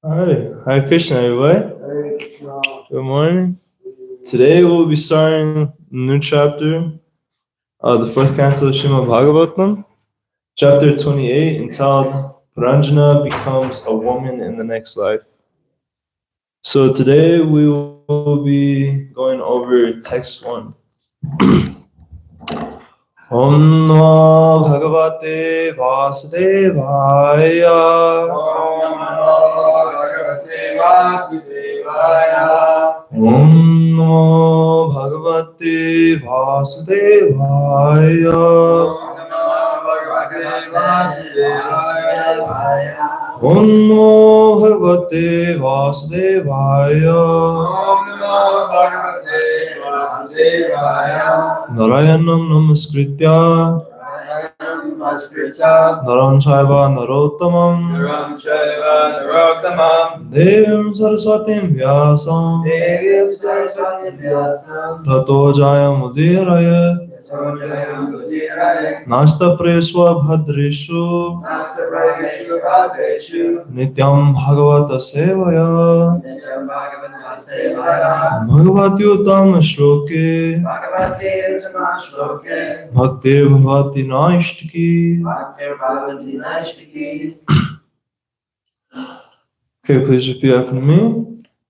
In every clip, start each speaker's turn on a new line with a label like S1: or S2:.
S1: Alright, Hare Krishna, everybody. Good morning. Today we'll be starting a new chapter, the fourth canto of Srimad Bhagavatam, chapter 28, entitled Pranjana becomes a woman in the next life. So today we will be going over text 1. Om Namo Bhagavate Vasudevaya.
S2: Om Namo Bhagavate Vasudevaya.
S1: Om Namo Bhagavate Vasudevaya.
S2: Om Namo Bhagavate Vasudevaya.
S1: Om Namo Bhagavate Vasudevaya.
S2: Om Namo Bhagavate Vasudevaya.
S1: Narayanam Namaskritya Naram Chaiva Narottamam
S2: Naram Chaiva Narottamam
S1: Devim Saraswatim Vyasam
S2: Devim Saraswatim Vyasam
S1: Tato Jayamudiraye
S2: Tato Jayamudiraye
S1: Nasta Preswa Bhadreshu
S2: Nasta Prageshu Bhadreshu
S1: Nityam Bhagavata Sevaya
S2: Nityam Bhagavata Sevaya
S1: Bhagavati Uttam Shloke
S2: Bhagavate Uttama Shloke
S1: Bhaktir Bhavati Naishtaki.
S2: Bhaktir Bhavati Naishtaki.
S1: Okay, please repeat after me.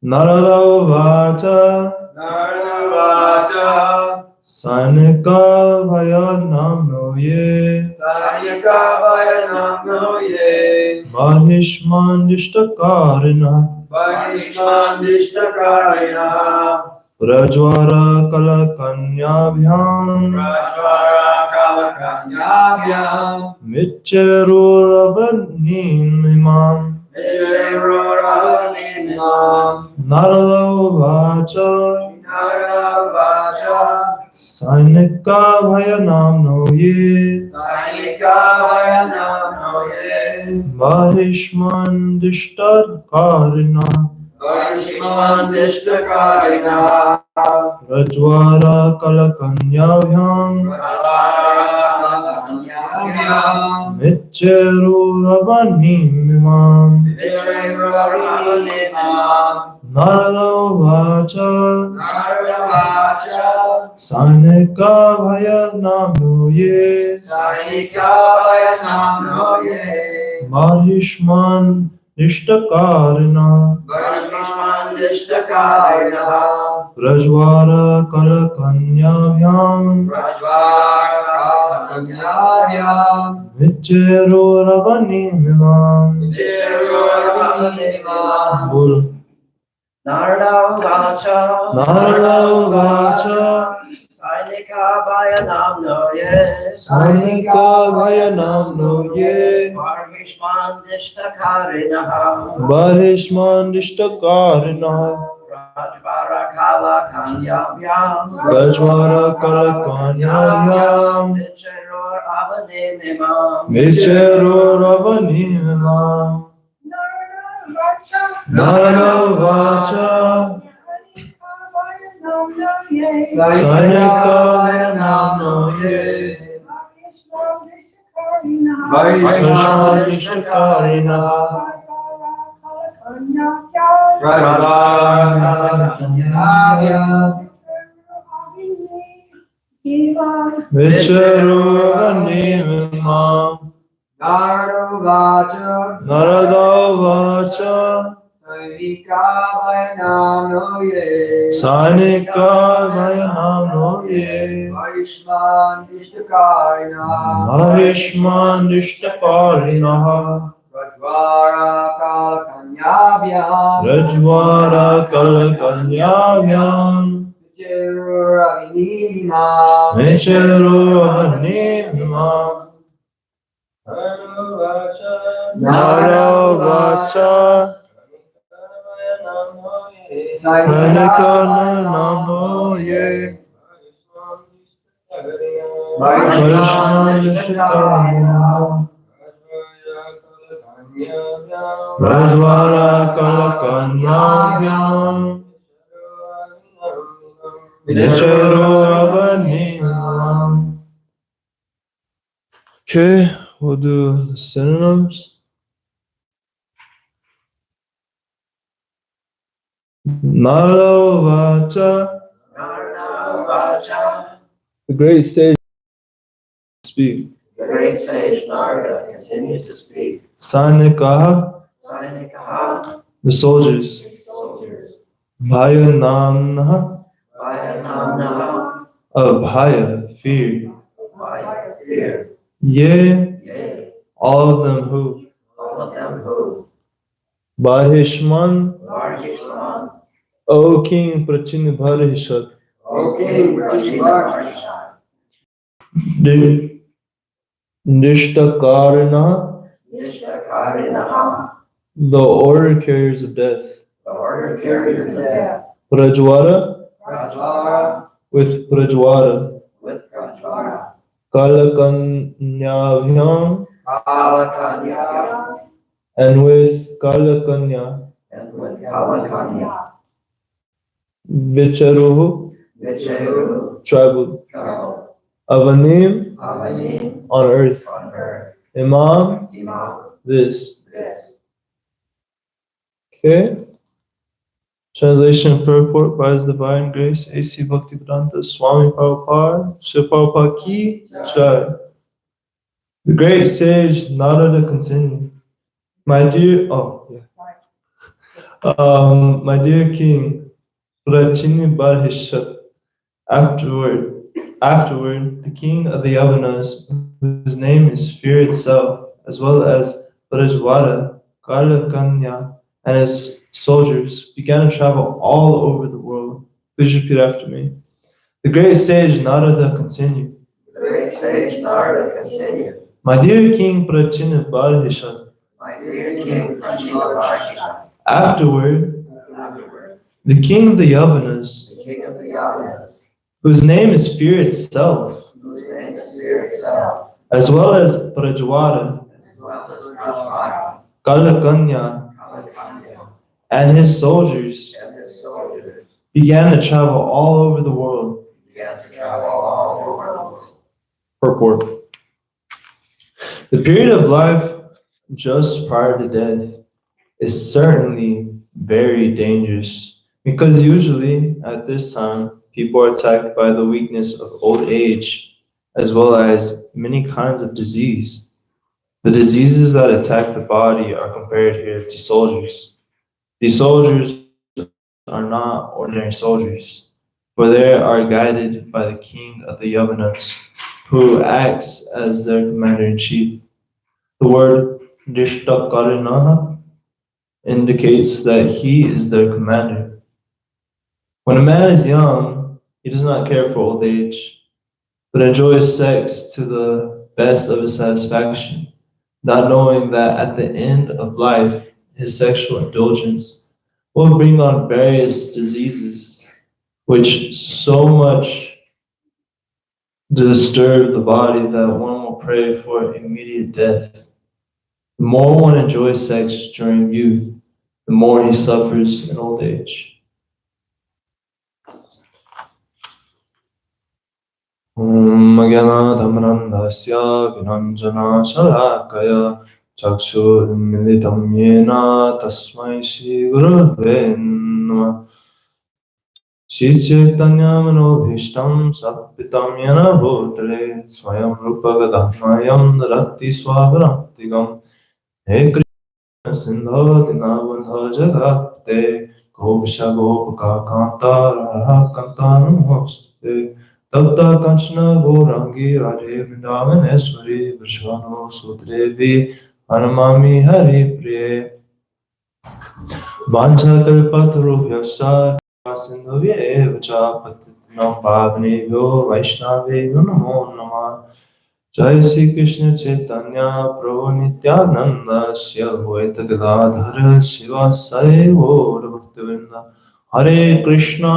S1: Narada Vacha
S2: Narada Vacha
S1: Sanika Vayanam Ye
S2: Sanika Vayanam Ye
S1: Mahishman Nishtakarina
S2: Mahishman Dishtakarina
S1: Rajvara Kalakanyabhyam
S2: Rajvara Kalakanyabhyam
S1: Micheruravanim
S2: Vijayaravadinimam
S1: Narada Vacha
S2: Narada Vacha
S1: Sanika Vayanam Ye
S2: Sanika Vayanam Ye
S1: Mahishman Nishtakarina
S2: Mahishman Dishtakarina
S1: Rajvara Kalakanyabhyam
S2: Kalakanyabhyam
S1: Micheruravanim
S2: Vijayaravadinimam
S1: Narada Vacha
S2: Narada Vacha
S1: Sanika Vayanam Ye
S2: Sanika Vayanam Ye
S1: Mahishman Nishtakarina
S2: Mahishman Dishtakarina
S1: Rajvara Kalakanyabhyam
S2: Rajvara Kalakanyabhyam
S1: Micheruravanim
S2: Vijayaravadinimam
S1: Bol
S2: Narada Vacha
S1: Narada Vacha
S2: Sanika Vayanam Noye
S1: Sanika Vayanam Ye
S2: Parvishman Dishtakarina
S1: Mahishman Nishtakarina
S2: Rajvara Kalakanyabhyam
S1: Rajvara Kalakanyabhyam
S2: Vicharo Avaninimam
S1: Micheruravanim Narada Vacha Sanika Vayanam Ye Mahishman Nishtakarina
S2: Rajvara Kalakanyabhyam
S1: Vicheruravanim
S2: Narada Vacha
S1: Narada Vacha
S2: Sanika Vayanam Ye
S1: Sanika Vayanam Ye
S2: Mahishman Dishtakarina
S1: Mahishman Nishtakarina
S2: Rajvara Kalakanyabhyam
S1: Rajvara Kalakanyabhyam
S2: Vicharavinimam
S1: Micheruravanim Narada Vacha Sanika Vayanam Ye Mahishman Nishtakarina Rajvara Kalakanyabhyam Vicharo. Okay, we'll do synonyms. Narada Vacha. The great sage speak.
S2: The great sage Narada continued to speak.
S1: Sanikaha. The soldiers. Bhaya Namnaha. Bhaya, fear. Yea, all of them who. Barhishman. O King Prachini Bharhishat. Nishtakarna. The order carriers of death. Prajwara. With Prajwara. Kalakanyabhyam. And with Kalakanya. Vicharuhu. Tribal. Avanim. On earth. Imam. This. Okay. Translation and purport by His Divine Grace A.C. Bhaktivedanta Swami Prabhupada Shri Prabhupada Ki Jai. The great sage Narada continued, my dear king, Prachini Barhishat. Afterward, the king of the Yavanas, whose name is fear itself, as well as Prajwara, Kalakanya, and his soldiers, began to travel all over the world. Please repeat after me. The great sage Narada continued. My dear king Prachina Barhishat. Afterward, the king of the Yavanas, whose name is fear itself, as well as Prajwara, Kalakanya, and his soldiers, began to travel all over the world. Purport. The period of life just prior to death is certainly very dangerous, because usually at this time people are attacked by the weakness of old age, as well as many kinds of disease. The diseases that attack the body are compared here to soldiers. These soldiers are not ordinary soldiers, for they are guided by the king of the Yavanas, who acts as their commander-in-chief. The word Nishtakarinaha indicates that he is their commander. When a man is young, he does not care for old age, but enjoys sex to the best of his satisfaction, not knowing that at the end of life, his sexual indulgence will bring on various diseases which so much disturb the body that one will pray for immediate death. The more one enjoys sex during youth, the more he suffers in old age. Om Gyanadhamrandhasya Vinanjana Shalakaya Chakshurmilitam Yena Tasmai Shri Gurave Namah Shri Chaitanya Manobhishtam Sapitam Yena Bhutale Swayam Rupa Gadahmayam Narati Swabharantigam He Krishna Sindho Dinabandha Jagate Gopisha Gopaka Kanta Raha Kanta Namaste Tapta Kanchana Gaurangi Radhe Vrindavaneshwari Vishwano Sudrevi Anamami Hari Priye Vancha Kalpatarubhyasya Sindhavye Vacha Patitinam Bhavnevyo Vaishnavyo Namo Namah Jai Sri Krishna Chaitanya Prabhu Nityananda Shri Advaita Gadadhara Shiva Sai Gaur Bhaktivinoda Hare Krishna,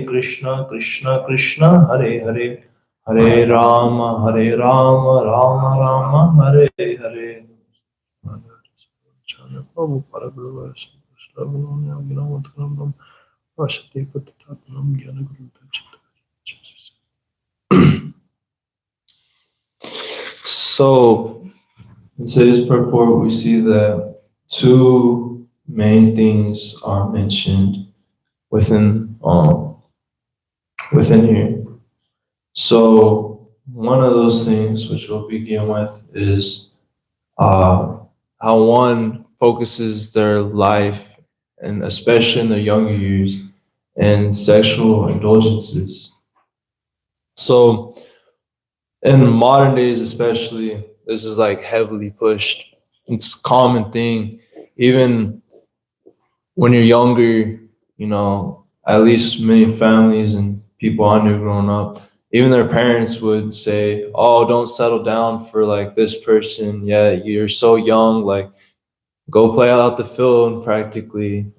S1: Krishna Krishna, Hare Hare, Hare Rama, Rama Rama, Hare Hare. So, in today's purport, we see that two main things are mentioned within here. So one of those things which we'll begin with is how one focuses their life, and especially in their younger years, in sexual indulgences. So in modern days especially, this is like heavily pushed. It's a common thing. Even when you're younger, at least many families and people I knew growing up, even their parents would say, "Oh, don't settle down for like this person. Yeah, you're so young. Like, go play out the field practically.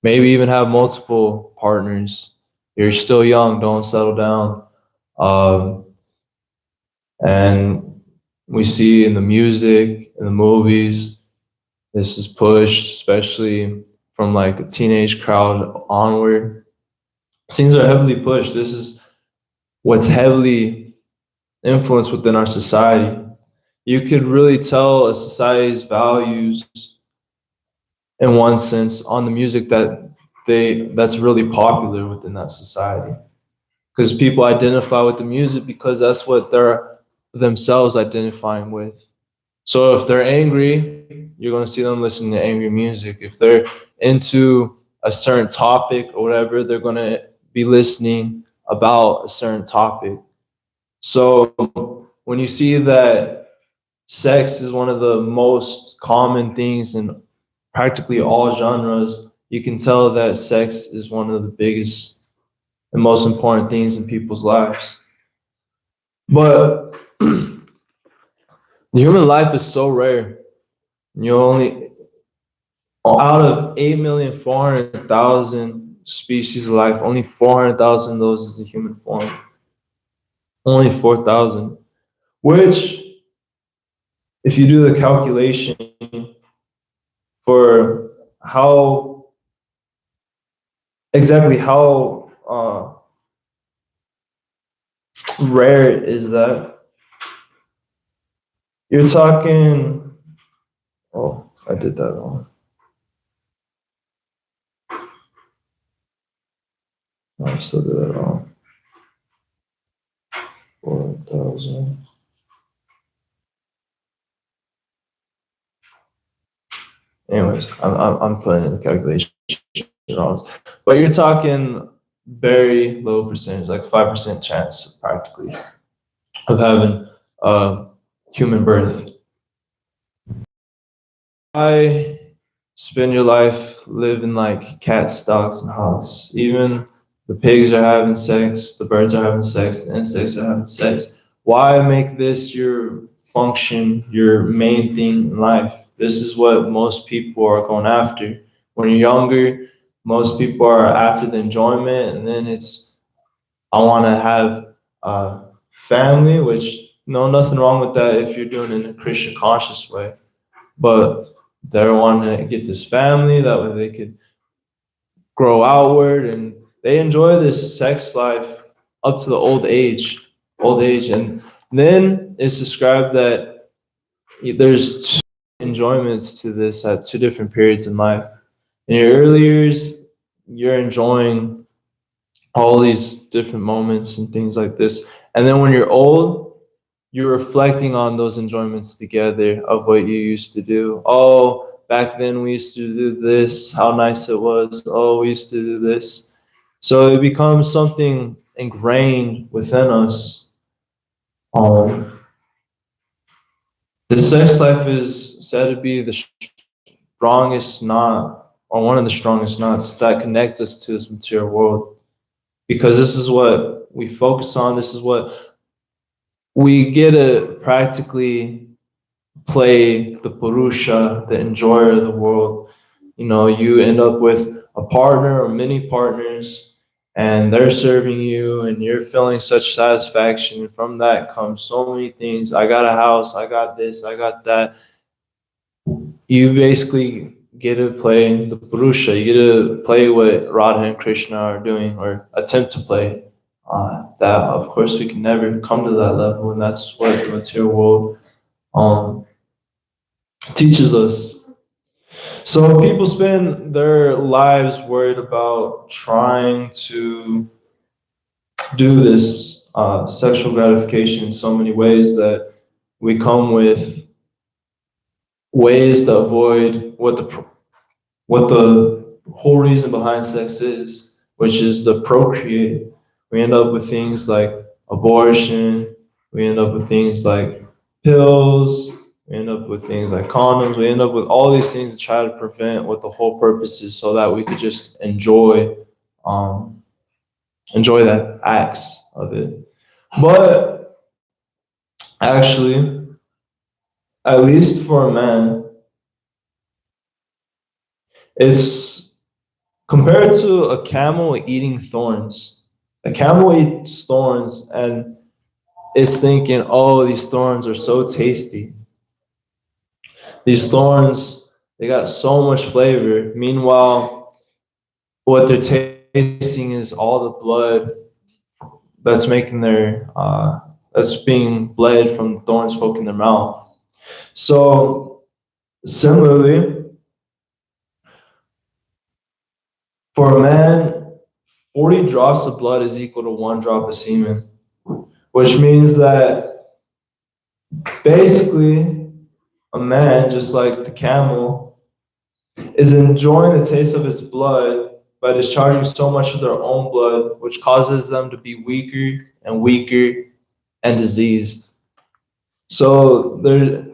S1: Maybe even have multiple partners. You're still young. Don't settle down." Um, and we see in the music, in the movies, this is pushed, especially from like a teenage crowd onward. Things are heavily pushed. This is what's heavily influenced within our society. You could really tell a society's values in one sense on the music that's really popular within that society. Because people identify with the music because that's what they're themselves identifying with. So if they're angry, you're going to see them listening to angry music. If they're into a certain topic or whatever, they're going to be listening about a certain topic. So when you see that sex is one of the most common things in practically all genres, you can tell that sex is one of the biggest and most important things in people's lives. But the human life is so rare. You only out of 8,400,000 species of life, only 400,000 of those is the human form. Only 4,000. Which, if you do the calculation for how rare is that, you're talking. Oh, I did that wrong. I still did that wrong. 4,000. Anyways, I'm putting in the calculation wrong, but you're talking very low percentage, like 5% chance practically of having a human birth. I spend your life living like cats, dogs, and hogs. Even the pigs are having sex, the birds are having sex, the insects are having sex. Why make this your function, your main thing in life? This is what most people are going after. When you're younger, most people are after the enjoyment, and then it's, I want to have a family, which nothing wrong with that if you're doing it in a Christian conscious way. But they're wanting to get this family, that way they could grow outward, and they enjoy this sex life up to the old age. And then it's described that there's two enjoyments to this at two different periods in life. In your early years, you're enjoying all these different moments and things like this. And then when you're old, you're reflecting on those enjoyments together of what you used to do. Oh, back then we used to do this, how nice it was. Oh, we used to do this. So it becomes something ingrained within us. The sex life is said to be the strongest knot, or one of the strongest knots that connects us to this material world. Because this is what we focus on. This is what we get to practically play the Purusha, the enjoyer of the world. You end up with a partner or many partners, and they're serving you, and you're feeling such satisfaction. And from that comes so many things. I got a house, I got this, I got that. You basically get to play the Purusha. You get to play what Radha and Krishna are doing, or attempt to play. That, of course, we can never come to that level, and that's what the material world teaches us. So people spend their lives worried about trying to do this sexual gratification in so many ways that we come with ways to avoid what the whole reason behind sex is, which is to procreate. We end up with things like abortion. We end up with things like pills. We end up with things like condoms. We end up with all these things to try to prevent what the whole purpose is, so that we could just um, enjoy that acts of it. But actually, at least for a man, it's compared to a camel eating thorns. A camel eats thorns and it's thinking, oh, these thorns are so tasty. These thorns, they got so much flavor. Meanwhile, what they're tasting is all the blood that's making that's being bled from the thorns poking their mouth. So, similarly, for a man, 40 drops of blood is equal to 1 drop of semen, which means that basically a man, just like the camel, is enjoying the taste of its blood by discharging so much of their own blood, which causes them to be weaker and weaker and diseased. So they're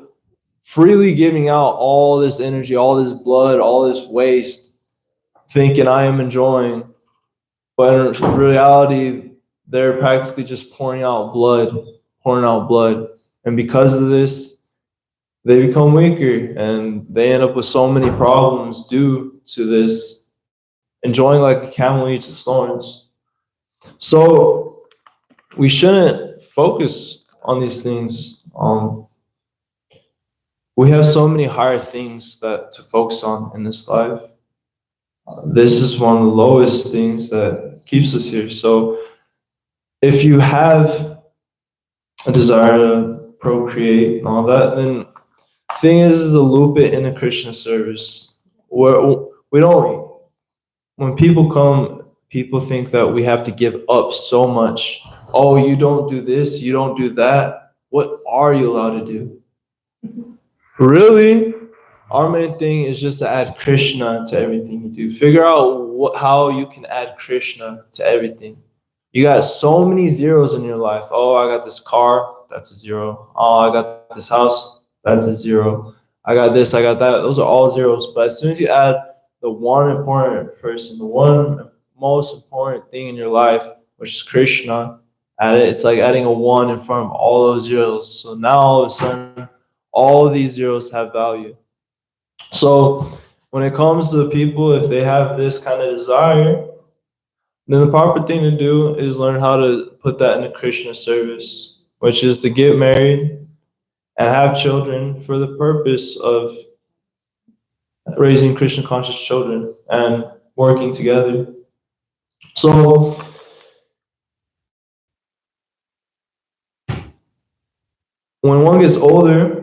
S1: freely giving out all this energy, all this blood, all this waste, thinking I am enjoying. But in reality, they're practically just pouring out blood. And because of this, they become weaker and they end up with so many problems due to this, enjoying like a camel eats its thorns. So we shouldn't focus on these things. We have so many higher things that to focus on in this life. This is one of the lowest things that keeps us here. So if you have a desire to procreate and all that, then thing is to loop it in a Krishna service. Where we don't, when people come, people think that we have to give up so much. Oh, you don't do this, you don't do that. What are you allowed to do? Really? Our main thing is just to add Krishna to everything you do. Figure out how you can add Krishna to everything. You got so many zeros in your life. Oh, I got this car, that's a zero. Oh, I got this house, that's a zero. I got this, I got that. Those are all zeros. But as soon as you add the one important person, the one most important thing in your life, which is Krishna, add it. It's like adding a one in front of all those zeros. So now all of a sudden, all of these zeros have value. So when it comes to people, if they have this kind of desire, then the proper thing to do is learn how to put that into Krishna service, which is to get married and have children for the purpose of raising Krishna conscious children and working together. So when one gets older,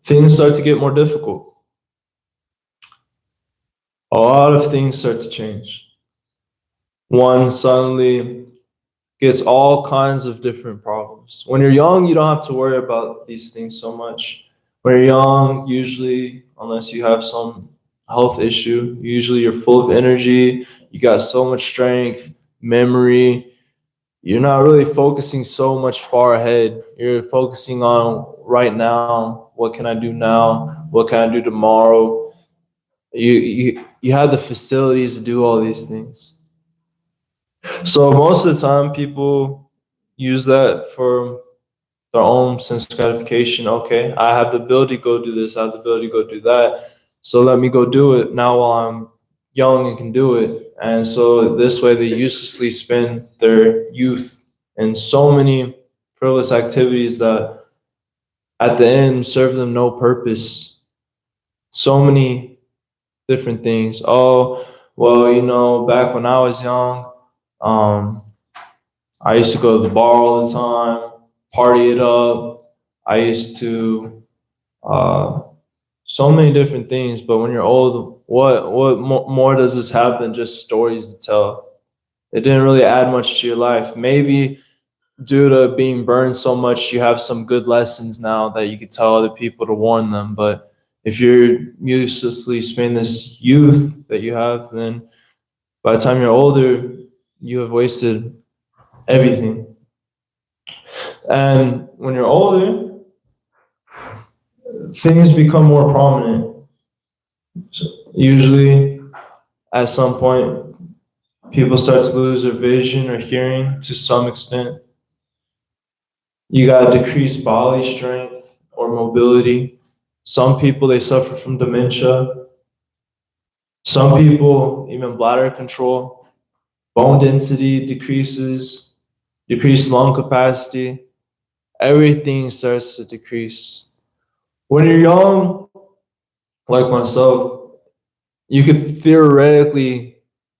S1: things start to get more difficult. A lot of things start to change. One suddenly gets all kinds of different problems. When you're young, you don't have to worry about these things so much. When you're young, usually, unless you have some health issue, usually you're full of energy, you got so much strength, memory. You're not really focusing so much far ahead. You're focusing on right now. What can I do now? What can I do tomorrow? You have the facilities to do all these things. So most of the time, people use that for their own sense gratification. Okay, I have the ability to go do this. I have the ability to go do that. So let me go do it now while I'm young and can do it. And so this way, they uselessly spend their youth in so many frivolous activities that at the end serve them no purpose. So many different things. Oh, well, back when I was young, I used to go to the bar all the time, party it up. I used to so many different things. But when you're old, what more does this have than just stories to tell? It didn't really add much to your life. Maybe due to being burned so much, you have some good lessons now that you could tell other people to warn them. But if you're uselessly spending this youth that you have, then by the time you're older, you have wasted everything. And when you're older, things become more prominent. So usually, at some point, people start to lose their vision or hearing to some extent. You got decreased bodily strength or mobility. Some people, they suffer from dementia. Some people, even bladder control. Bone density decreases, decreased lung capacity. Everything starts to decrease. When you're young, like myself, you could theoretically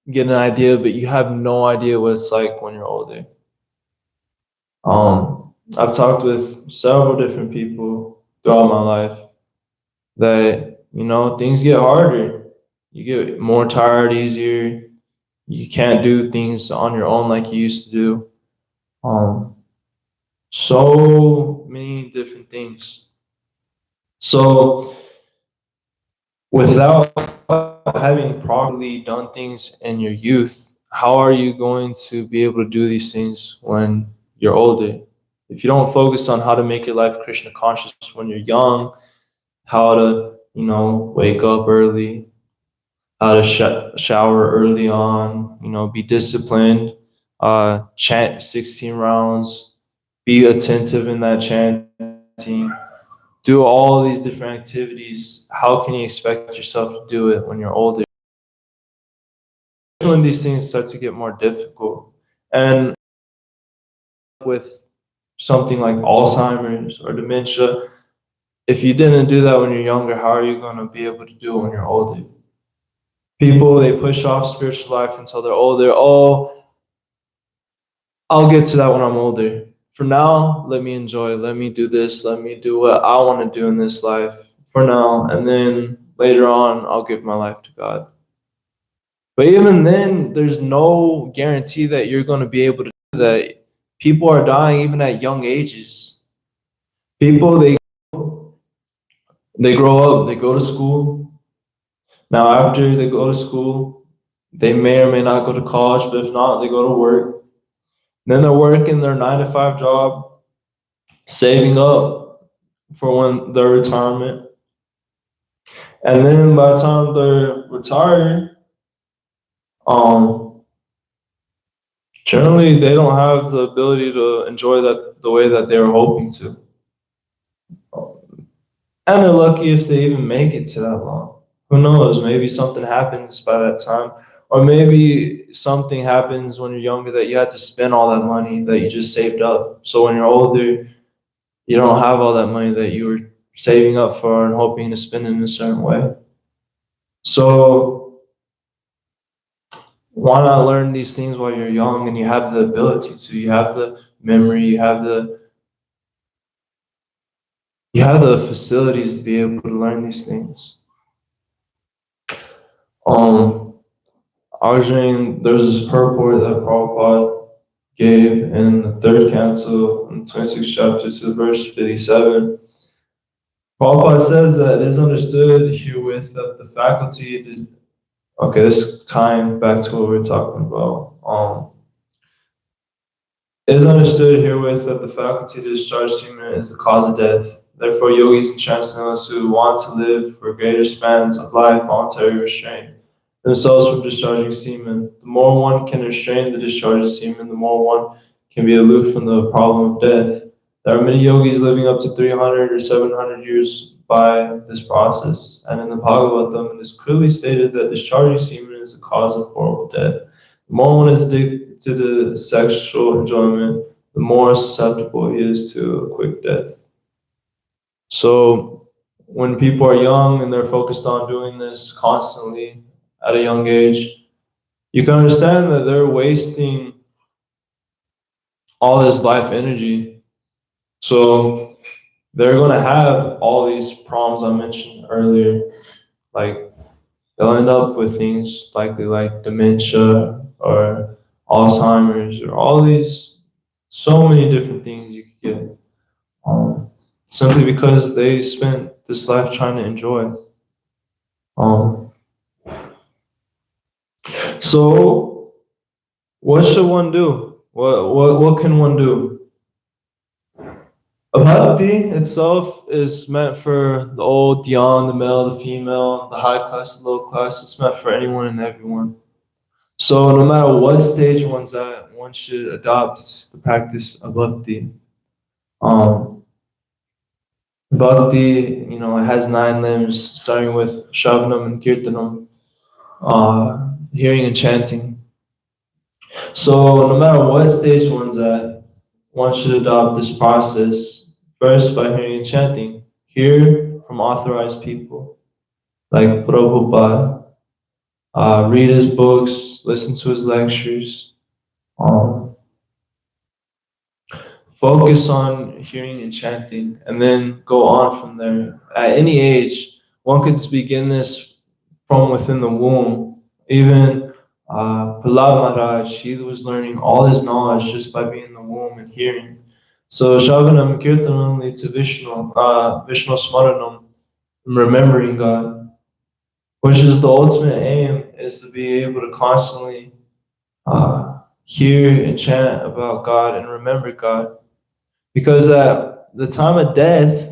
S1: get an idea, but you have no idea what it's like when you're older. I've talked with several different people throughout my life that, things get harder. You get more tired easier. You can't do things on your own like you used to do. So many different things. So without having properly done things in your youth, how are you going to be able to do these things when you're older? If you don't focus on how to make your life Krishna conscious when you're young, how to, wake up early, how to shower early on, be disciplined, chant 16 rounds, be attentive in that chanting, do all these different activities, how can you expect yourself to do it when you're older? When these things start to get more difficult. And with something like Alzheimer's or dementia, if you didn't do that when you're younger, how are you going to be able to do it when you're older? People, they push off spiritual life until they're older. Oh, I'll get to that when I'm older. For now, let me enjoy. Let me do this. Let me do what I want to do in this life for now. And then later on, I'll give my life to God. But even then, there's no guarantee that you're going to be able to do that. People are dying even at young ages. People, they grow up, they go to school. Now, after they go to school, they may or may not go to college, but if not, they go to work. Then they're working their 9 to 5 job, saving up for when their retirement. And then by the time they're retired, generally they don't have the ability to enjoy that the way that they were hoping to. And they're lucky if they even make it to that long. Who knows? Maybe something happens by that time. Or maybe something happens when you're younger that you had to spend all that money that you just saved up. So when you're older, you don't have all that money that you were saving up for and hoping to spend in a certain way. So why not learn these things while you're young and you have the ability to? You have the memory, you have the facilities to be able to learn these things. Arjun, there was this purport that Prabhupada gave in the third canto, in the 26th chapter to verse 57. Prabhupada says that it is understood herewith that the faculty did. Okay, this time back to what we were talking about. It is understood herewith that the faculty to discharge semen is the cause of death. Therefore, yogis and transcendentalists who want to live for greater spans of life voluntarily restrain themselves from discharging semen. The more one can restrain the discharge of semen, the more one can be aloof from the problem of death. There are many yogis living up to 300 or 700 years by this process, and in the Bhagavatam, it is clearly stated that discharging semen is the cause of horrible death. The more one is addicted to the sexual enjoyment, the more susceptible he is to a quick death. So when people are young and they're focused on doing this constantly at a young age, you can understand that they're wasting all this life energy. So they're going to have all these problems I mentioned earlier. Like, they'll end up with things likely like dementia or Alzheimer's or all these, so many different things you could get. Simply because they spent this life trying to enjoy. So, what should one do? What can one do? Bhakti itself is meant for the old, the young, the male, the female, the high class, the low class. It's meant for anyone and everyone. So no matter what stage one's at, one should adopt the practice of bhakti. Bhakti, it has 9 limbs, starting with Shravanam and Kirtanam, hearing and chanting. So no matter what stage one's at, one should adopt this process first by hearing and chanting. Hear from authorized people like Prabhupada, read his books, listen to his lectures, focus on hearing and chanting, and then go on from there. At any age, one could begin this from within the womb. Even Prahlad Maharaj, he was learning all his knowledge just by being in the womb and hearing. So Shravanam Kirtanam leads to Vishnu, Vishnu Smaranam, remembering God, which is the ultimate aim, is to be able to constantly hear and chant about God and remember God. Because at the time of death,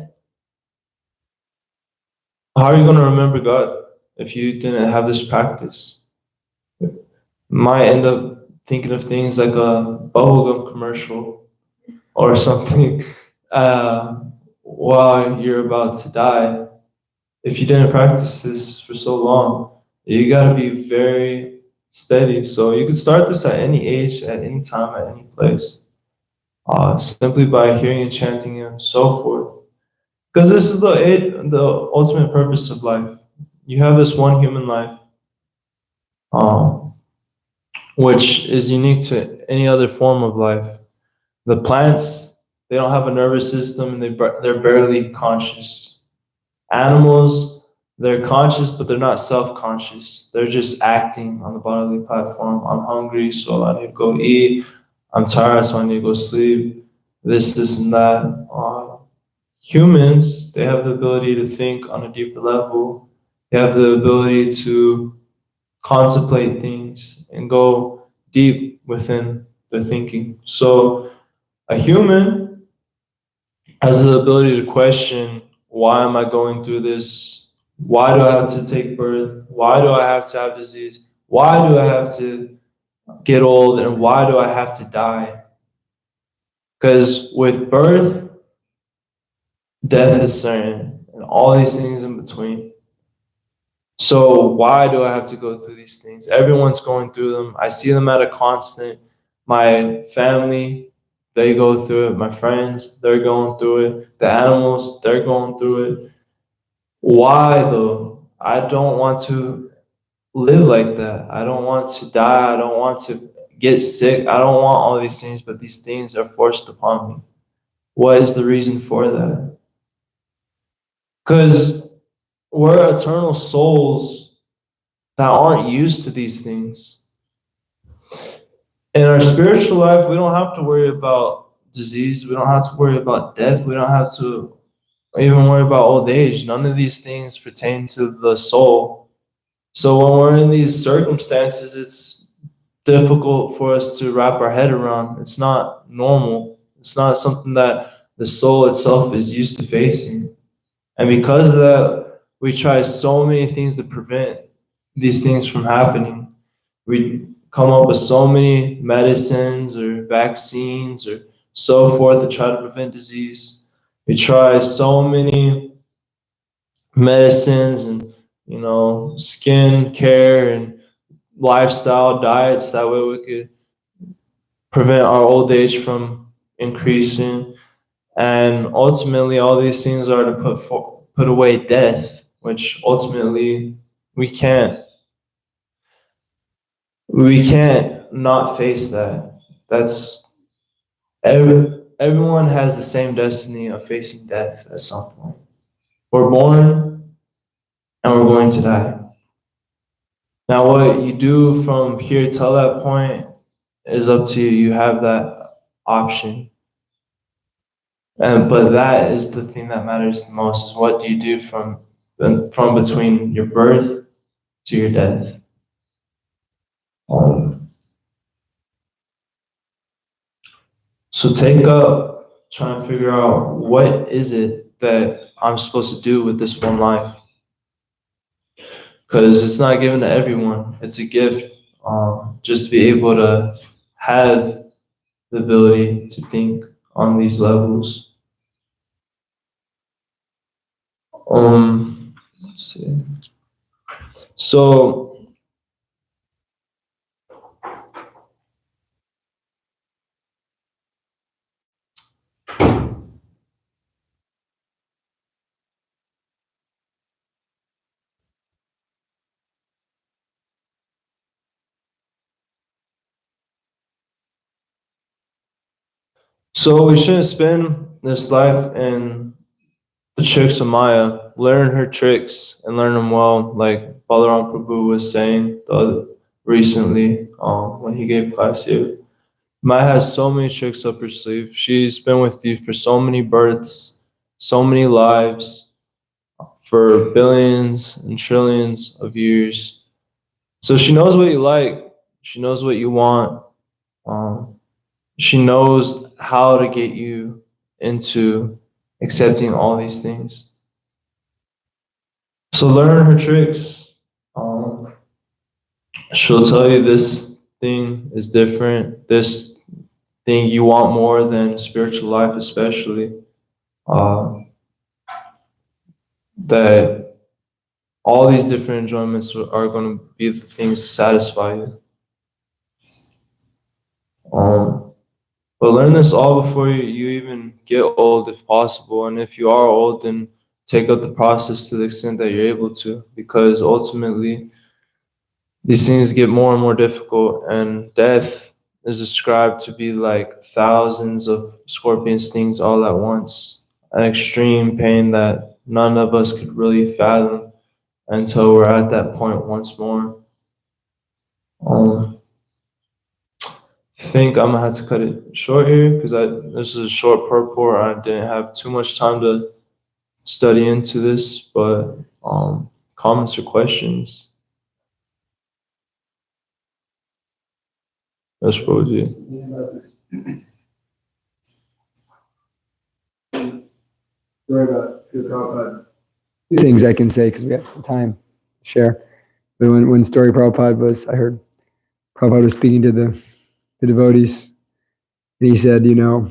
S1: how are you going to remember God if you didn't have this practice? You might end up thinking of things like a bubblegum commercial or something while you're about to die. If you didn't practice this for so long, you got to be very steady. So you can start this at any age, at any time, at any place, simply by hearing and chanting and so forth. Because this is the ultimate purpose of life. You have this one human life, which is unique to any other form of life. The plants, they don't have a nervous system and they're barely conscious. Animals, they're conscious, but they're not self-conscious. They're just acting on the bodily platform. I'm hungry, so I need to go eat. I'm tired, so I need to go sleep. This, and that. Humans, they have the ability to think on a deeper level. They have the ability to contemplate things and go deep within their thinking. So a human has the ability to question, why am I going through this? Why do I have to take birth? Why do I have to have disease? Why do I have to get old? And why do I have to die? Because with birth, death is certain, and all these things in between. So why do I have to go through these things? Everyone's going through them. I see them at a constant. My family, they go through it. My friends, they're going through it. The animals, they're going through it. Why though? I don't want to live like that. I don't want to die. I don't want to get sick. I don't want all these things, but these things are forced upon me. What is the reason for that? Because we're eternal souls that aren't used to these things. In our spiritual life, we don't have to worry about disease. We don't have to worry about death. We don't have to even worry about old age. None of these things pertain to the soul. So when we're in these circumstances, it's difficult for us to wrap our head around. It's not normal. It's not something that the soul itself is used to facing. And because of that, we try so many things to prevent these things from happening. We come up with so many medicines or vaccines or so forth to try to prevent disease. We try so many medicines and skin care and lifestyle diets, that way we could prevent our old age from increasing. And ultimately, all these things are to put away death, which ultimately we can't not face that. That's everyone has the same destiny of facing death at some point. We're born and we're going to die. Now, what you do from here till that point is up to you. You have that option. But that is the thing that matters the most, is what do you do from between your birth to your death. So take up trying to figure out, what is it that I'm supposed to do with this one life? Because it's not given to everyone. It's a gift. Just to be able to have the ability to think on these levels. Let's see. So we shouldn't spend this life in the tricks of Maya. Learn her tricks and learn them well, like Balaram Prabhu was saying recently when he gave class here. Maya has so many tricks up her sleeve. She's been with you for so many births, so many lives, for billions and trillions of years. So she knows what you like. She knows what you want. She knows how to get you into accepting all these things. So learn her tricks. She'll tell you this thing is different. This thing you want more than spiritual life, especially. That all these different enjoyments are going to be the things to satisfy you. But learn this all before you even get old, if possible. And if you are old, then take up the process to the extent that you're able to, because ultimately these things get more and more difficult, and death is described to be like thousands of scorpion stings all at once, an extreme pain that none of us could really fathom until we're at that point once more. I think I'm gonna have to cut it short here because this is a short purport. I didn't have too much time to study into this, but comments or questions? That's what we do.
S3: Sorry about Prabhupada. Two things I can say because we have some time to share. But when Story Prabhupada was, I heard Prabhupada was speaking to the devotees, and he said, you know,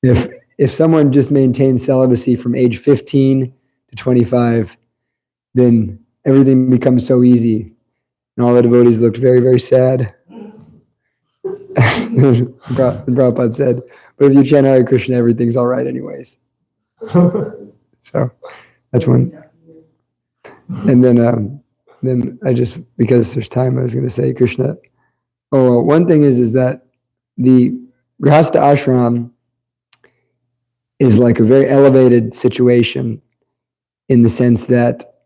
S3: if someone just maintains celibacy from age 15 to 25, then everything becomes so easy. And all the devotees looked very, very sad. Prabhupada said, but if you chant Hare Krishna, everything's all right anyways. So that's one. And then I just, because there's time, I was going to say Krishna. Oh, one thing is that the Grihastha ashram is like a very elevated situation in the sense that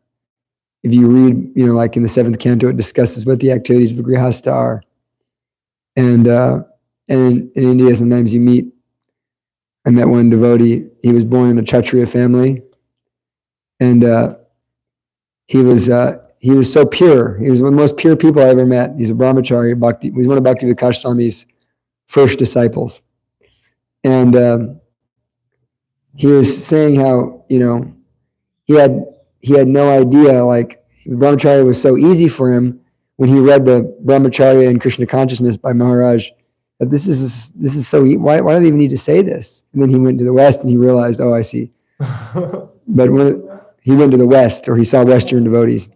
S3: if you read, you know, like in the 7th canto, it discusses what the activities of a Grihastha are. And in India, sometimes you meet, I met one devotee, he was born in a Kshatriya family, and he was so pure. He was one of the most pure people I ever met. He's a brahmachari. He was one of Bhakti Vikash Swami's first disciples. And he was saying how, you know, he had no idea, like, brahmacharya was so easy for him when he read the Brahmacharya and Krishna Consciousness by Maharaj, that this is so, why do they even need to say this? And then he went to the West and he realized, oh, I see. But when he went to the West, or he saw Western devotees.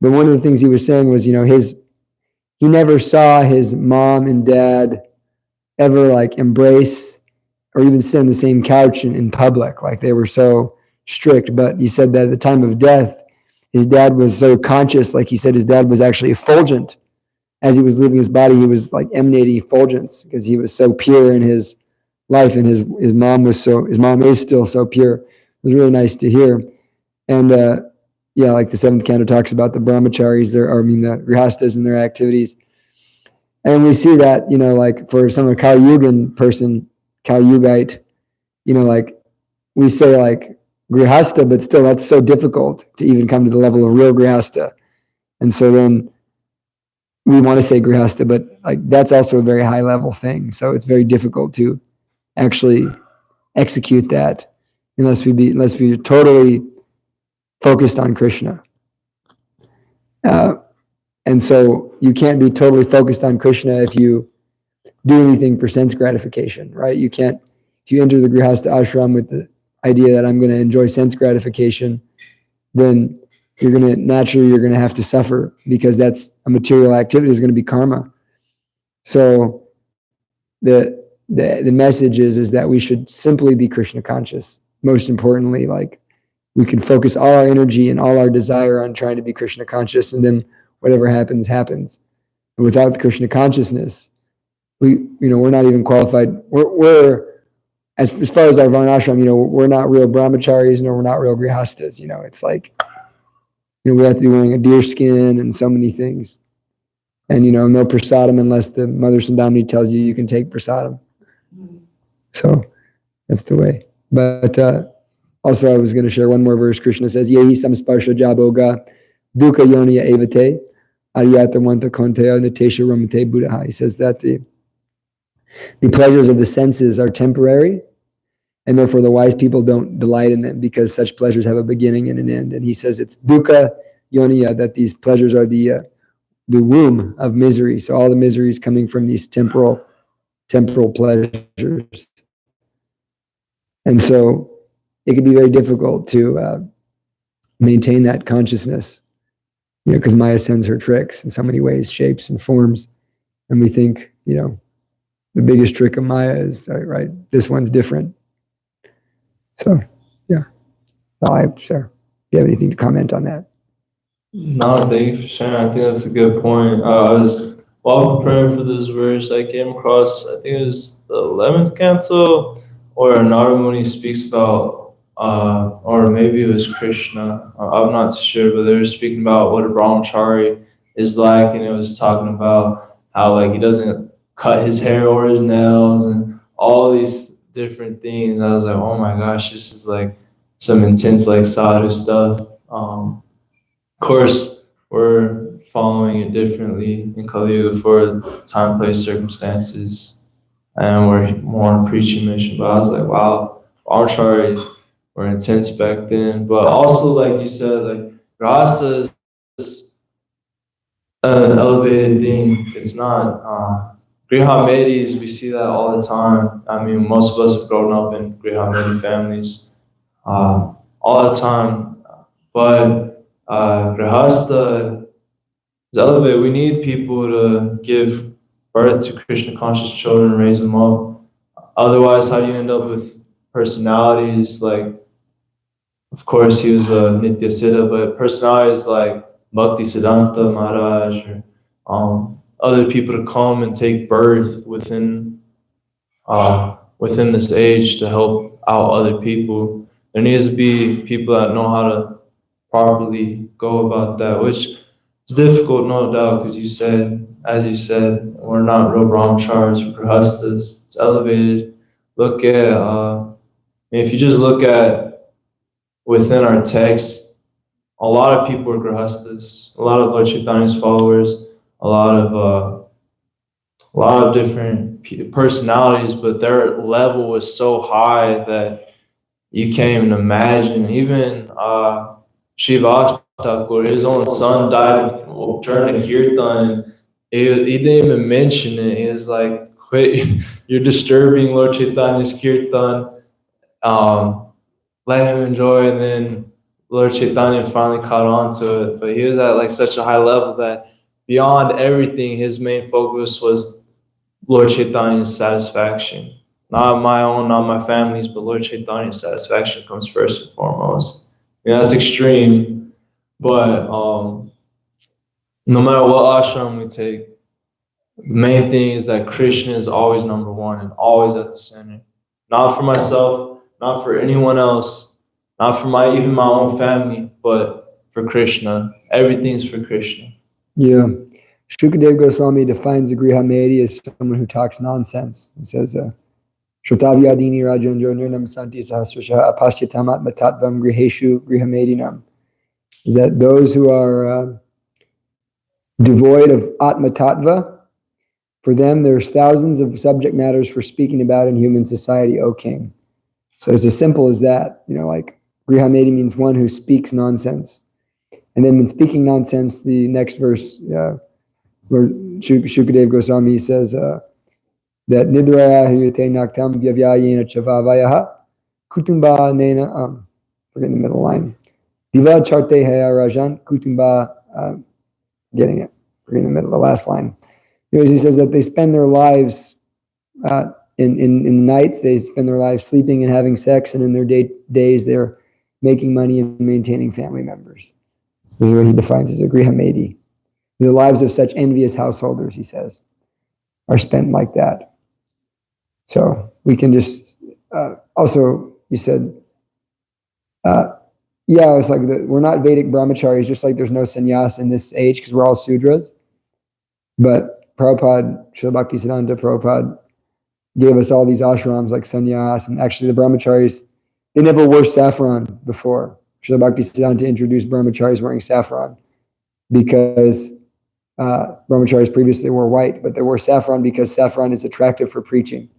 S3: But one of the things he was saying was, you know, he never saw his mom and dad ever like embrace or even sit on the same couch in public. Like, they were so strict. But he said that at the time of death, his dad was so conscious. Like he said, his dad was actually effulgent. As he was leaving his body, he was like emanating effulgence because he was so pure in his life, and his mom is still so pure. It was really nice to hear. And yeah, like the 7th canto talks about the brahmacharis, the grihastas and their activities. And we see that, like for some of Kali Yugan person, Kali Yugite, like we say like grihasta, but still that's so difficult to even come to the level of real grihasta. And so then we want to say grihasta, but like that's also a very high level thing. So it's very difficult to actually execute that unless we're totally focused on Krishna. And so you can't be totally focused on Krishna if you do anything for sense gratification, right? You can't, if you enter the Grihastha ashram with the idea that I'm going to enjoy sense gratification, then you're going to have to suffer, because that's a material activity, is going to be karma. So the message is that we should simply be Krishna conscious. Most importantly, like we can focus all our energy and all our desire on trying to be Krishna conscious, and then whatever happens, happens. And without the Krishna consciousness, we're not even qualified. We're as far as our varnashram, we're not real brahmacharis, we're not real grihastas. It's like, we have to be wearing a deer skin and so many things. And, no prasadam unless the Mother Sundamini tells you can take prasadam. So that's the way. But also I was going to share one more verse. Krishna says, Yehi samsparsha jaboga dukkha yoniya evate aryatamanta konteya natesha ramate buddha. He says that the pleasures of the senses are temporary, and therefore the wise people don't delight in them, because such pleasures have a beginning and an end. And he says it's dukkha yoniya, that these pleasures are the womb of misery. So all the misery is coming from these temporal pleasures. And so it can be very difficult to maintain that consciousness, because Maya sends her tricks in so many ways, shapes and forms. And we think, the biggest trick of Maya is, right, this one's different. So, yeah, I have to share. If you have anything to comment on that.
S1: No, thank you for sharing. I think that's a good point. While preparing for this verse, I came across, I think it was the 11th canto, where Narada Muni speaks about, or maybe it was Krishna, I'm not too sure, but they were speaking about what a brahmachari is like, and it was talking about how like he doesn't cut his hair or his nails and all these different things. I was like, oh my gosh, this is like some intense like sadhu stuff. Of course, we're following it differently in Kali Yuga for time, place, circumstances, and we're more on a preaching mission. But I was like, wow, brahmacharis were intense back then. But also, like you said, like rasa is an elevated thing. It's not. Griha Medis, we see that all the time. I mean, most of us have grown up in Griha Medi families all the time. But Grihastha is elevated. We need people to give birth to Krishna conscious children, raise them up. Otherwise, how do you end up with personalities like, of course, he was a Nitya Siddha, but personalities like Bhakti Siddhanta Maharaj, or other people to come and take birth within this age to help out other people. There needs to be people that know how to properly go about that, which is difficult, no doubt, because as you said, we're not real brahmacharis or grihastas. It's elevated. Look at, if you just look at within our text, a lot of people are grihastas, a lot of Lord Chaitanya's followers, a lot of different personalities, but their level was so high that you can't even imagine. Even Shiva Thakur, his own son died during a kirtan. He didn't even mention it. He was like, quit, you're disturbing Lord Chaitanya's kirtan. Let him enjoy. And then Lord Chaitanya finally caught on to it. But he was at like such a high level that beyond everything, his main focus was Lord Chaitanya's satisfaction. Not my own, not my family's, but Lord Chaitanya's satisfaction comes first and foremost. That's extreme, but no matter what ashram we take, the main thing is that Krishna is always number one and always at the center. not for myself, not for anyone else, not for even my own family, but for Krishna. Everything's for Krishna.
S3: Yeah. Shukadev Goswami defines a Grihamedi as someone who talks nonsense. He says, Shrotavyadini Rajendra Nirnam Santi Sahasrasha Apashyatamat Matatvam Griheshu Grihamedinam. Is that those who are devoid of Atma Tattva, for them there's thousands of subject matters for speaking about in human society, O king. So it's as simple as that. Like Grihamedi means one who speaks nonsense. And then in speaking nonsense, the next verse, where Shukadev Goswami says that Nidraya Hyate Naktam Vyavyayena Chavavayaha Kutumba Nena, forget the middle line. Diva Charte Haya Rajan Kutumba, getting it, forgetting the middle, the last line. He says that they spend their lives in the nights, they spend their lives sleeping and having sex, and in their days they're making money and maintaining family members. This is what he defines as a Grihamedi. The lives of such envious householders, he says, are spent like that. So we can just, also, you said, it's like we're not Vedic brahmacharis, just like there's no sannyas in this age because we're all Sudras. But Prabhupada, Srila Bhaktisiddhanta Prabhupada, gave us all these ashrams like sannyas, and actually the brahmacharis, they never wore saffron before. Srila Bhaktisiddhanta introduced brahmacharis wearing saffron because brahmacharis previously wore white, but they wore saffron because saffron is attractive for preaching.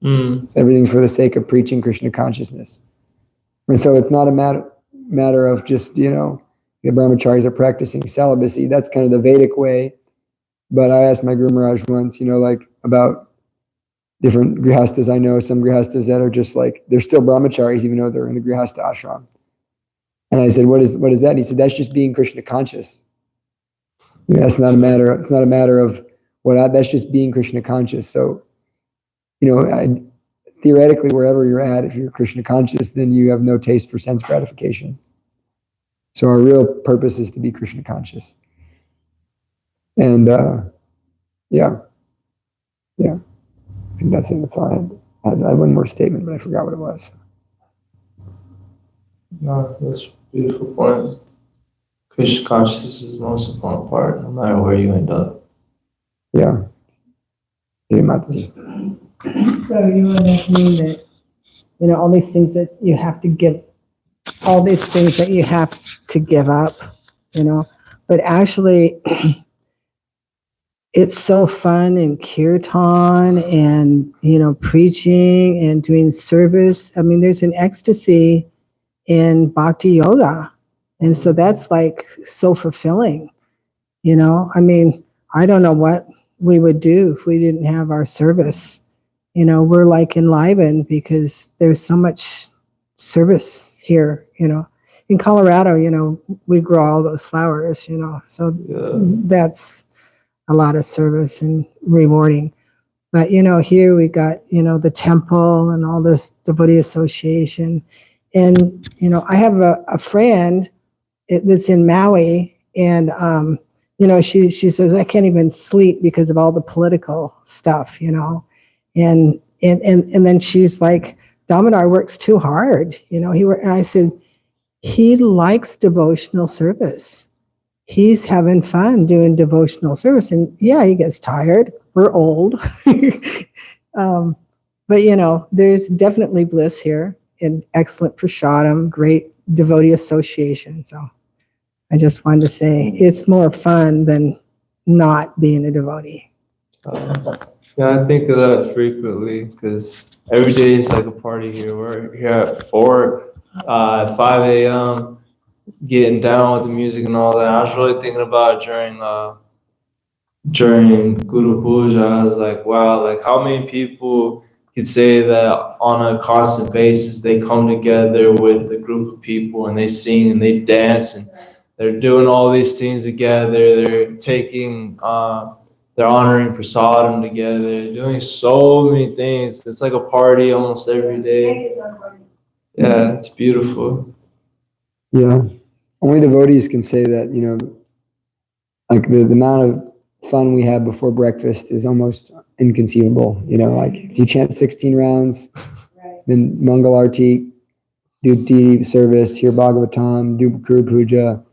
S3: So everything's for the sake of preaching Krishna consciousness. And so it's not a matter of just, the brahmacharis are practicing celibacy. That's kind of the Vedic way. But I asked my Guru Maharaj once, like about different grihastas. I know some grihastas that are just like, they're still brahmacharis even though they're in the grihasta ashram. And I said, what is that? And he said, that's just being Krishna conscious. That's not a matter. It's not a matter of that's just being Krishna conscious. So, theoretically, wherever you're at, if you're Krishna conscious, then you have no taste for sense gratification. So our real purpose is to be Krishna conscious. And yeah. I think that's it. That's all I had. I had one more statement, but I forgot what it was.
S1: No, that's a beautiful point. Krishna consciousness is the most important part, no matter where you end up.
S3: Yeah.
S4: So you were mentioning that, all these things that you have to give, all these things that you have to give up, but actually it's so fun in kirtan and, preaching and doing service. I mean, there's an ecstasy in bhakti yoga. And so that's like so fulfilling, I mean, I don't know what we would do if we didn't have our service. We're like enlivened because there's so much service here, in Colorado, we grow all those flowers, so that's a lot of service and rewarding. But, here we got, the temple and all this devotee association. And, I have a friend that's in Maui, and, she says, I can't even sleep because of all the political stuff, and then she's like, Damodar works too hard, and I said, he likes devotional service. He's having fun doing devotional service, and yeah, he gets tired. We're old, but there's definitely bliss here, and excellent prasadam, great devotee association. So I just wanted to say it's more fun than not being a devotee.
S1: Yeah, I think of that frequently because every day is like a party here. We're here at 5 a.m. getting down with the music and all that. I was really thinking about during Guru Puja. I was like, wow, like how many people could say that on a constant basis they come together with a group of people and they sing and they dance and they're doing all these things together. They're taking they're honoring prasadam together, they're doing so many things. It's like a party almost every day. Yeah, it's beautiful.
S3: Yeah. Only devotees can say that, like the amount of fun we have before breakfast is almost inconceivable. Like if you chant 16 rounds then Mangal Arti, do deity service, hear Bhagavatam, do Guru Puja.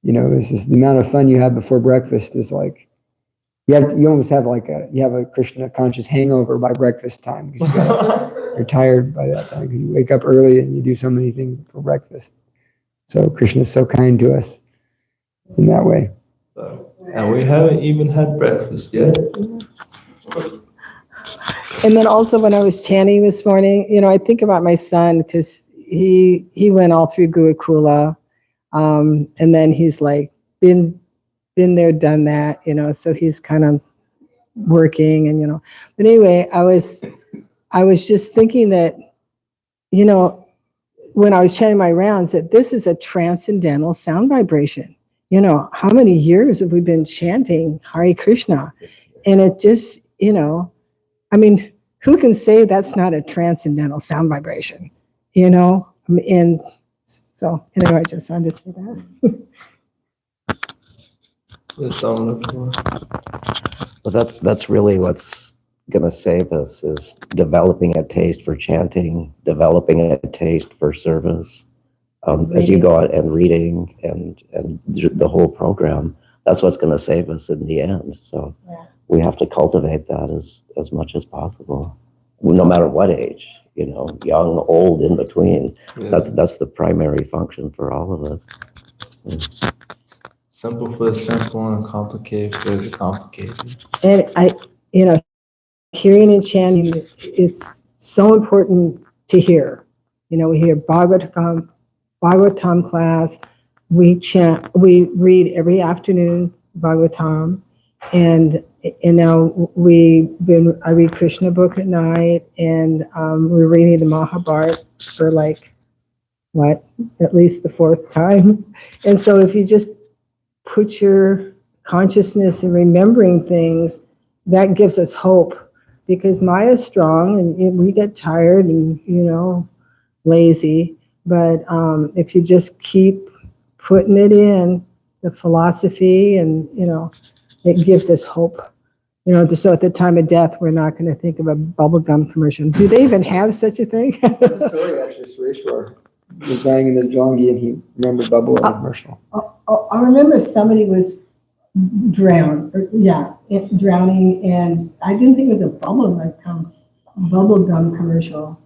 S3: You know, it's just the amount of fun you have before breakfast is like, you almost have like you have a Krishna conscious hangover by breakfast time because you're tired by that time. You wake up early and you do so many things for breakfast. So Krishna is so kind to us in that way.
S1: And we haven't even had breakfast yet.
S4: And then also when I was chanting this morning, you know, I think about my son because he went all through Gurukula, and then he's like been there, done that, you know. So he's kind of working, and you know. But anyway, I was just thinking that, you know, when I was chanting my rounds, that this is a transcendental sound vibration. You know, how many years have we been chanting Hare Krishna? And it just, you know, I mean, who can say that's not a transcendental sound vibration? You know, and so anyway, I just wanted to say that.
S2: Well, that's really what's going to save us, is developing a taste for chanting, developing a taste for service. As you go out and reading and the whole program, that's what's going to save us in the end. So we have to cultivate that as much as possible, no matter what age, you know, young, old, in between. Yeah. That's the primary function for all of us. So.
S1: Simple for the simple and complicated for the complicated.
S4: And you know, hearing and chanting is so important to hear. You know, we hear Bhagavatam class, we chant, we read every afternoon Bhagavatam, and now I read Krishna book at night, and we're reading the Mahabharata for like, at least the fourth time. And so if you just put your consciousness in remembering things, that gives us hope, because Maya's strong and we get tired and, you know, lazy. But if you just keep putting it in, the philosophy, and, you know, it gives us hope. You know, so at the time of death, we're not going to think of a bubblegum commercial. Do they even have such a thing?
S3: That's a story, actually. Sureshwar was dying in the Jalangi, and he remembered bubblegum commercial.
S4: I remember somebody was drowning, and I didn't think it was a bubblegum commercial,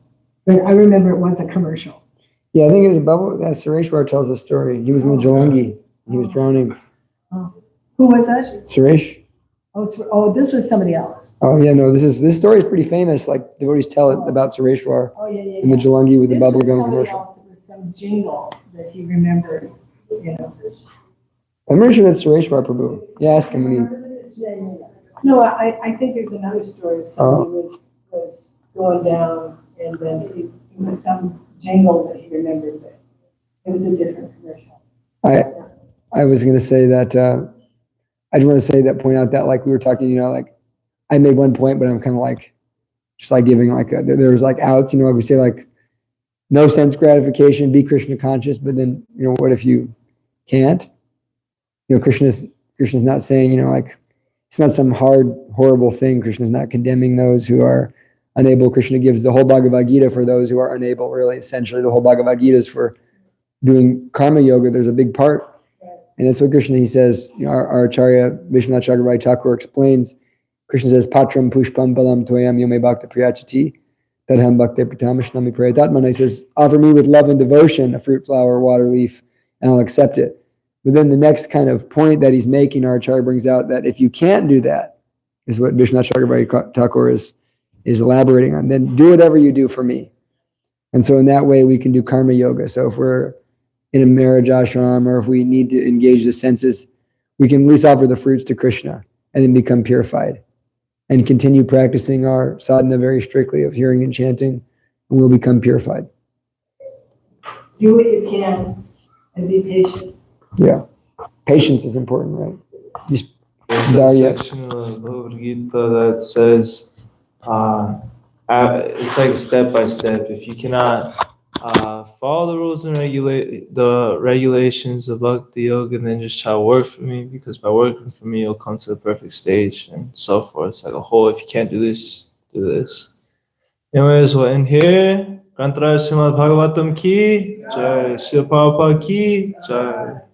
S4: but I remember it was a commercial.
S3: Yeah, I think it was Sureshwar tells the story. He was in the Jalangi. He was drowning.
S4: Oh. Who was that?
S3: Suresh.
S4: Oh, this was somebody else.
S3: Oh yeah, no, this story is pretty famous. Like devotees tell it about Sureshwar in the Jalangi with the bubblegum commercial.
S4: Else. It was some jingle that he remembered. Yes.
S3: I'm pretty sure that's Sureshwar Prabhu. Yeah, ask him when he.
S4: Yeah. No, I think there's another story of somebody was going down, and then it was some jingle that he remembered, but it was a different commercial.
S3: I was going to say that, I just want to say that, point out that, like we were talking, you know, like I made one point, but I'm kind of like, just like giving like, there was like outs, you know, we say like, no sense gratification, be Krishna conscious, but then, you know, what if you can't? You know, Krishna's not saying, you know, like, it's not some hard, horrible thing. Krishna's not condemning those who are unable. Krishna gives the whole Bhagavad Gita for those who are unable, really. Essentially, the whole Bhagavad Gita is for doing karma yoga. There's a big part. And that's what Krishna, he says, you know, our Acharya, Vishwanath Chakravarti Thakur explains, Krishna says, Patram pushpam balam toyam yome bhakta priyachati, tadham bhakta pritamashnami prayatatmana. He says, offer me with love and devotion a fruit, flower, water, leaf, and I'll accept it. But then the next kind of point that he's making, our Acharya brings out that if you can't do that, is what Vishwanath Chakravarti Thakur is elaborating on, then do whatever you do for me. And so in that way, we can do karma yoga. So if we're in a marriage ashram, or if we need to engage the senses, we can at least offer the fruits to Krishna and then become purified and continue practicing our sadhana very strictly of hearing and chanting, and we'll become purified.
S4: Do what you can and be patient.
S3: Yeah. Patience is important, right?
S1: There's a section of the Bhagavad Gita that says, it's like step by step. If you cannot follow the rules and the regulations of Bhakti Yoga, then just try to work for me, because by working for me, you'll come to the perfect stage, and so forth. It's like a whole, if you can't do this, do this. Anyways, we'll end here. Grantara Srimad Bhagavatam ki jai. Srila Prabhupada ki jai.